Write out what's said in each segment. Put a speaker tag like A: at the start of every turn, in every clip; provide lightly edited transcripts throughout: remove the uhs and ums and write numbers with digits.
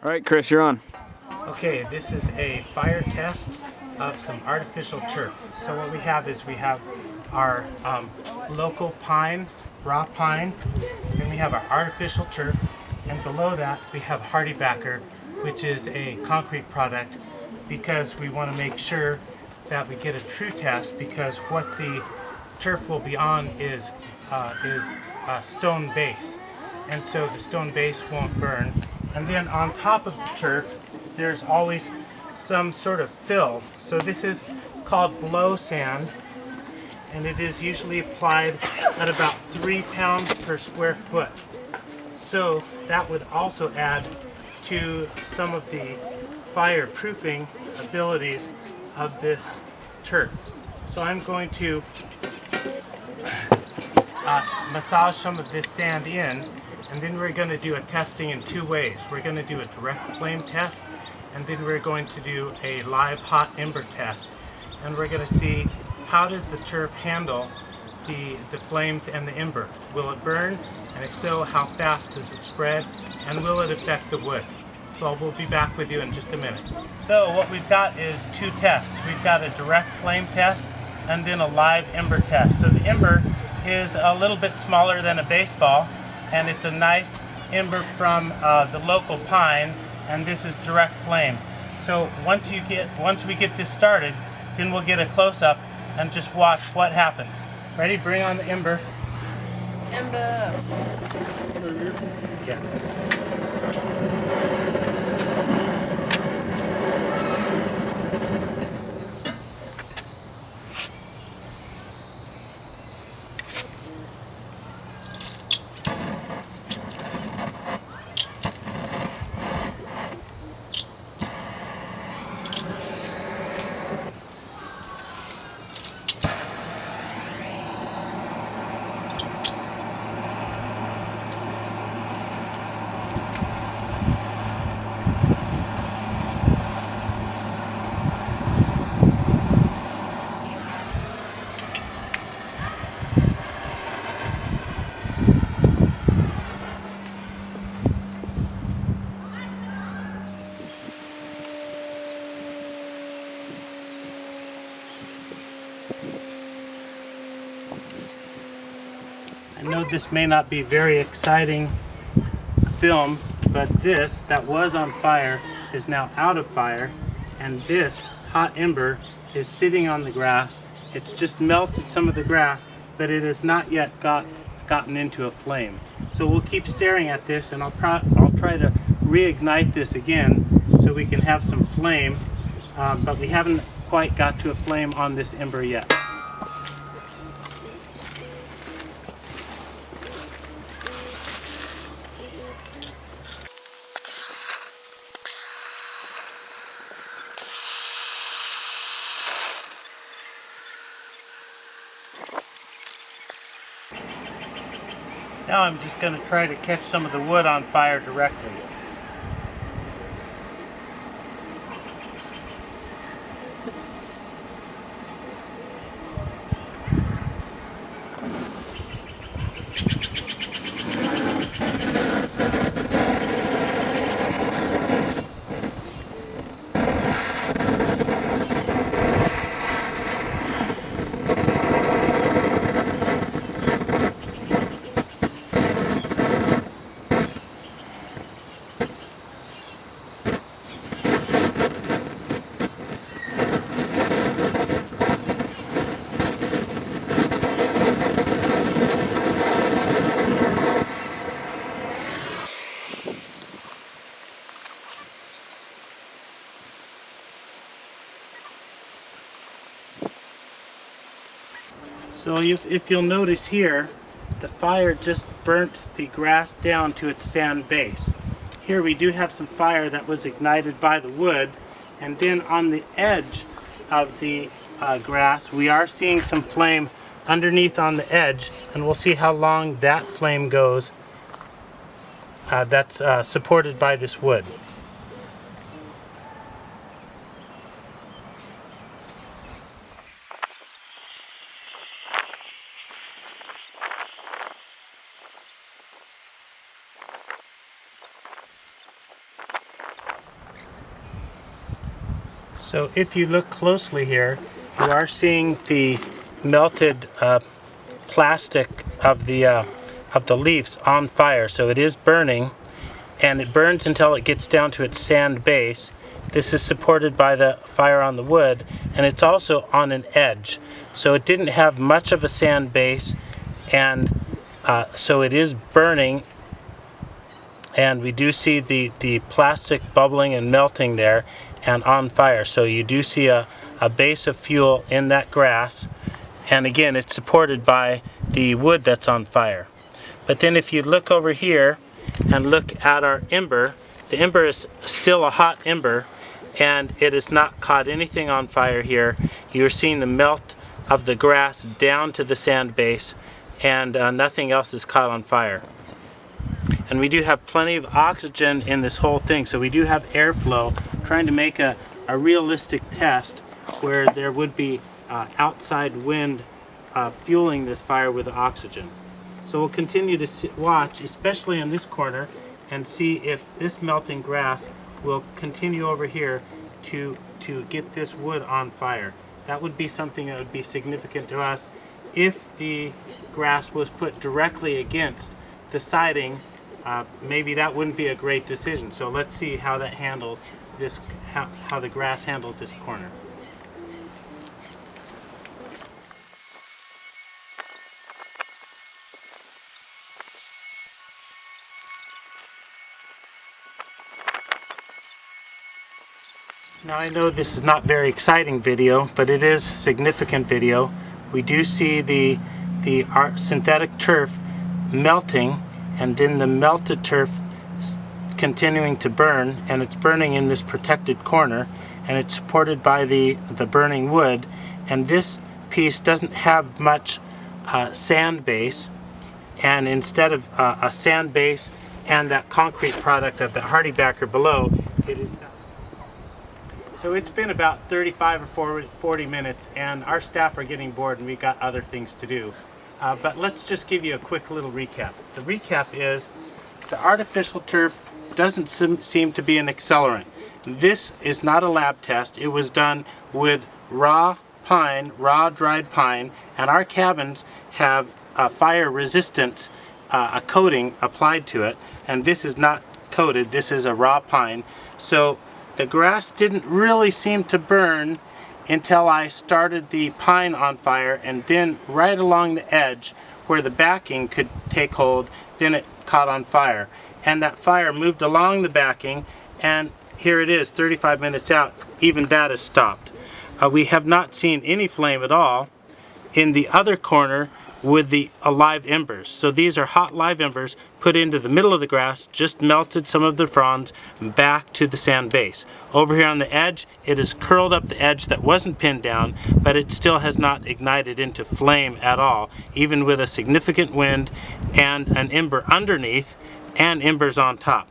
A: All right, Chris, you're on.
B: Okay, this is a fire test of some artificial turf. So what we have is we have our local pine, raw pine, then we have our artificial turf, and below that we have HardieBacker, which is a concrete product, because we want to make sure that we get a true test, because what the turf will be on is a stone base, and so the stone base won't burn. And then on top of the turf, there's always some sort of fill. So this is called blow sand, and it is usually applied at about 3 pounds per square foot. So that would also add to some of the fireproofing abilities of this turf. So I'm going to massage some of this sand in, and then we're going to do a testing in two ways. We're going to do a direct flame test, and then we're going to do a live hot ember test. And we're going to see, how does the turf handle the flames and the ember? Will it burn? And if so, how fast does it spread? And will it affect the wood? So we'll be back with you in just a minute. So what we've got is two tests. We've got a direct flame test and then a live ember test. So the ember is a little bit smaller than a baseball, and it's a nice ember from the local pine, and this is direct flame. So once we get this started, then we'll get a close-up and just watch what happens. Ready? Bring on the ember.
C: Ember.
B: Yeah. I know this may not be very exciting film, but this that was on fire is now out of fire, and this hot ember is sitting on the grass. It's just melted some of the grass, but it has not yet gotten into a flame. So we'll keep staring at this, and I'll try to reignite this again so we can have some flame, but we haven't quite got to a flame on this ember yet. Now I'm just going to try to catch some of the wood on fire directly. So if you'll notice here, the fire just burnt the grass down to its sand base. Here we do have some fire that was ignited by the wood, and then on the edge of the grass we are seeing some flame underneath on the edge, and we'll see how long that flame goes that's supported by this wood. So if you look closely here, you are seeing the melted plastic of the leaves on fire. So it is burning, and it burns until it gets down to its sand base. This is supported by the fire on the wood, and it's also on an edge. So it didn't have much of a sand base, and so it is burning, and we do see the plastic bubbling and melting there and on fire. So you do see a base of fuel in that grass, and again it's supported by the wood that's on fire. But then if you look over here and look at our ember, the ember is still a hot ember, and it has not caught anything on fire here. You're seeing the melt of the grass down to the sand base, and nothing else is caught on fire. And we do have plenty of oxygen in this whole thing, so we do have airflow, trying to make a realistic test where there would be outside wind fueling this fire with oxygen. So we'll continue to watch, especially in this corner, and see if this melting grass will continue over here to get this wood on fire. That would be something that would be significant to us. If the grass was put directly against the siding, maybe that wouldn't be a great decision. So let's see how that handles this, how the grass handles this corner. Now I know this is not very exciting video, but it is significant video. We do see the synthetic turf melting, and then the melted turf continuing to burn, and it's burning in this protected corner, and it's supported by the burning wood. And this piece doesn't have much sand base, and instead of a sand base and that concrete product of the HardieBacker below, it is. So it's been about 35 or 40 minutes, and our staff are getting bored and we got other things to do. But let's just give you a quick little recap. The recap is the artificial turf doesn't seem to be an accelerant. This is not a lab test. It was done with raw pine, raw dried pine, and our cabins have a fire resistance, a coating applied to it, and this is not coated. This is a raw pine. So the grass didn't really seem to burn until I started the pine on fire, and then right along the edge where the backing could take hold, then it caught on fire. And that fire moved along the backing, and here it is 35 minutes out, even that has stopped. We have not seen any flame at all in the other corner with the live embers. So these are hot live embers put into the middle of the grass, just melted some of the fronds back to the sand base. Over here on the edge, it has curled up the edge that wasn't pinned down, but it still has not ignited into flame at all, even with a significant wind and an ember underneath and embers on top.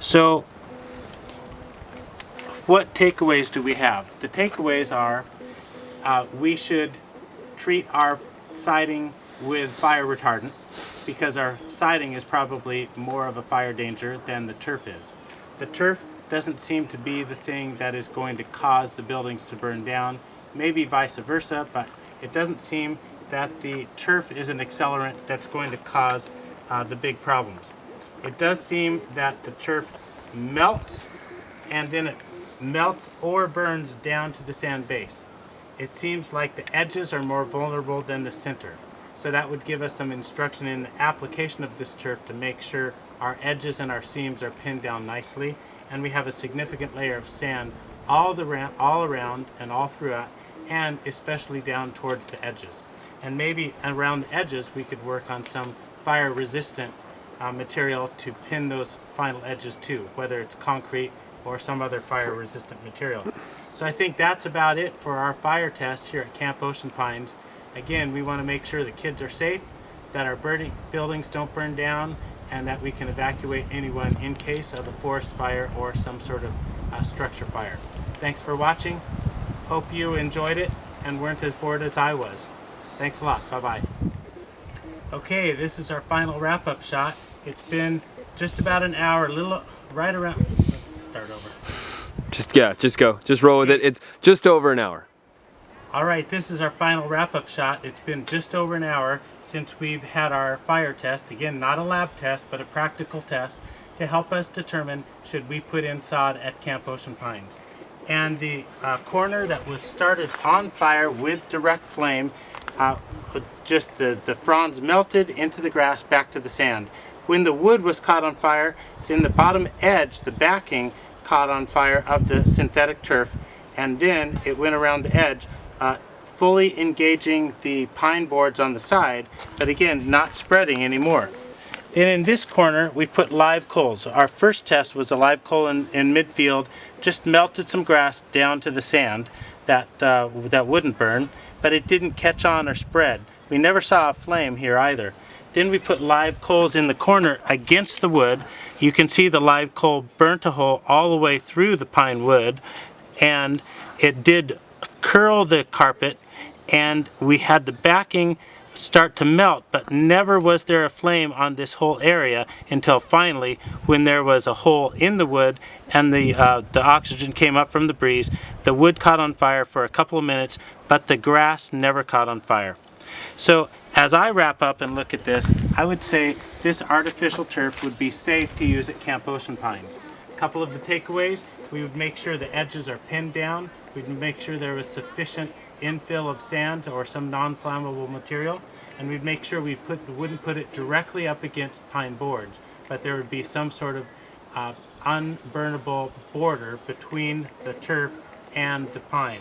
B: So what takeaways do we have? The takeaways are we should treat our siding with fire retardant, because our siding is probably more of a fire danger than the turf is. The turf doesn't seem to be the thing that is going to cause the buildings to burn down, maybe vice versa, but it doesn't seem that the turf is an accelerant that's going to cause the big problems. It does seem that the turf melts, and then it melts or burns down to the sand base. It seems like the edges are more vulnerable than the center. So that would give us some instruction in the application of this turf to make sure our edges and our seams are pinned down nicely, and we have a significant layer of sand all around and all throughout, and especially down towards the edges. And maybe around the edges we could work on some fire resistant material to pin those final edges to, whether it's concrete or some other fire resistant material. So I think that's about it for our fire test here at Camp Ocean Pines. Again, we want to make sure the kids are safe, that our buildings don't burn down, and that we can evacuate anyone in case of a forest fire or some sort of structure fire. Thanks for watching. Hope you enjoyed it and weren't as bored as I was. Thanks a lot. Bye-bye. Okay, this is our final wrap-up shot. It's been just about an hour, right around, let's start over.
A: Just go. Just roll with it. It's just over an hour.
B: All right, this is our final wrap-up shot. It's been just over an hour since we've had our fire test. Again, not a lab test, but a practical test to help us determine should we put in sod at Camp Ocean Pines. And the corner that was started on fire with direct flame, just the fronds melted into the grass back to the sand. When the wood was caught on fire, then the bottom edge, the backing, caught on fire of the synthetic turf, and then it went around the edge, fully engaging the pine boards on the side, but again, not spreading anymore. Then in this corner, we put live coals. Our first test was a live coal in midfield, just melted some grass down to the sand that wouldn't burn, but it didn't catch on or spread. We never saw a flame here either. Then we put live coals in the corner against the wood. You can see the live coal burnt a hole all the way through the pine wood, and it did curl the carpet, and we had the backing start to melt, but never was there a flame on this whole area until finally when there was a hole in the wood and the oxygen came up from the breeze. The wood caught on fire for a couple of minutes, but the grass never caught on fire. So as I wrap up and look at this, I would say this artificial turf would be safe to use at Camp Ocean Pines. A couple of the takeaways: we would make sure the edges are pinned down. We'd make sure there was sufficient infill of sand or some non-flammable material, and we'd make sure we wouldn't put it directly up against pine boards, but there would be some sort of unburnable border between the turf and the pine.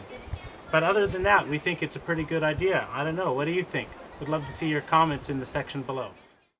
B: But other than that, we think it's a pretty good idea. I don't know, what do you think? We'd love to see your comments in the section below.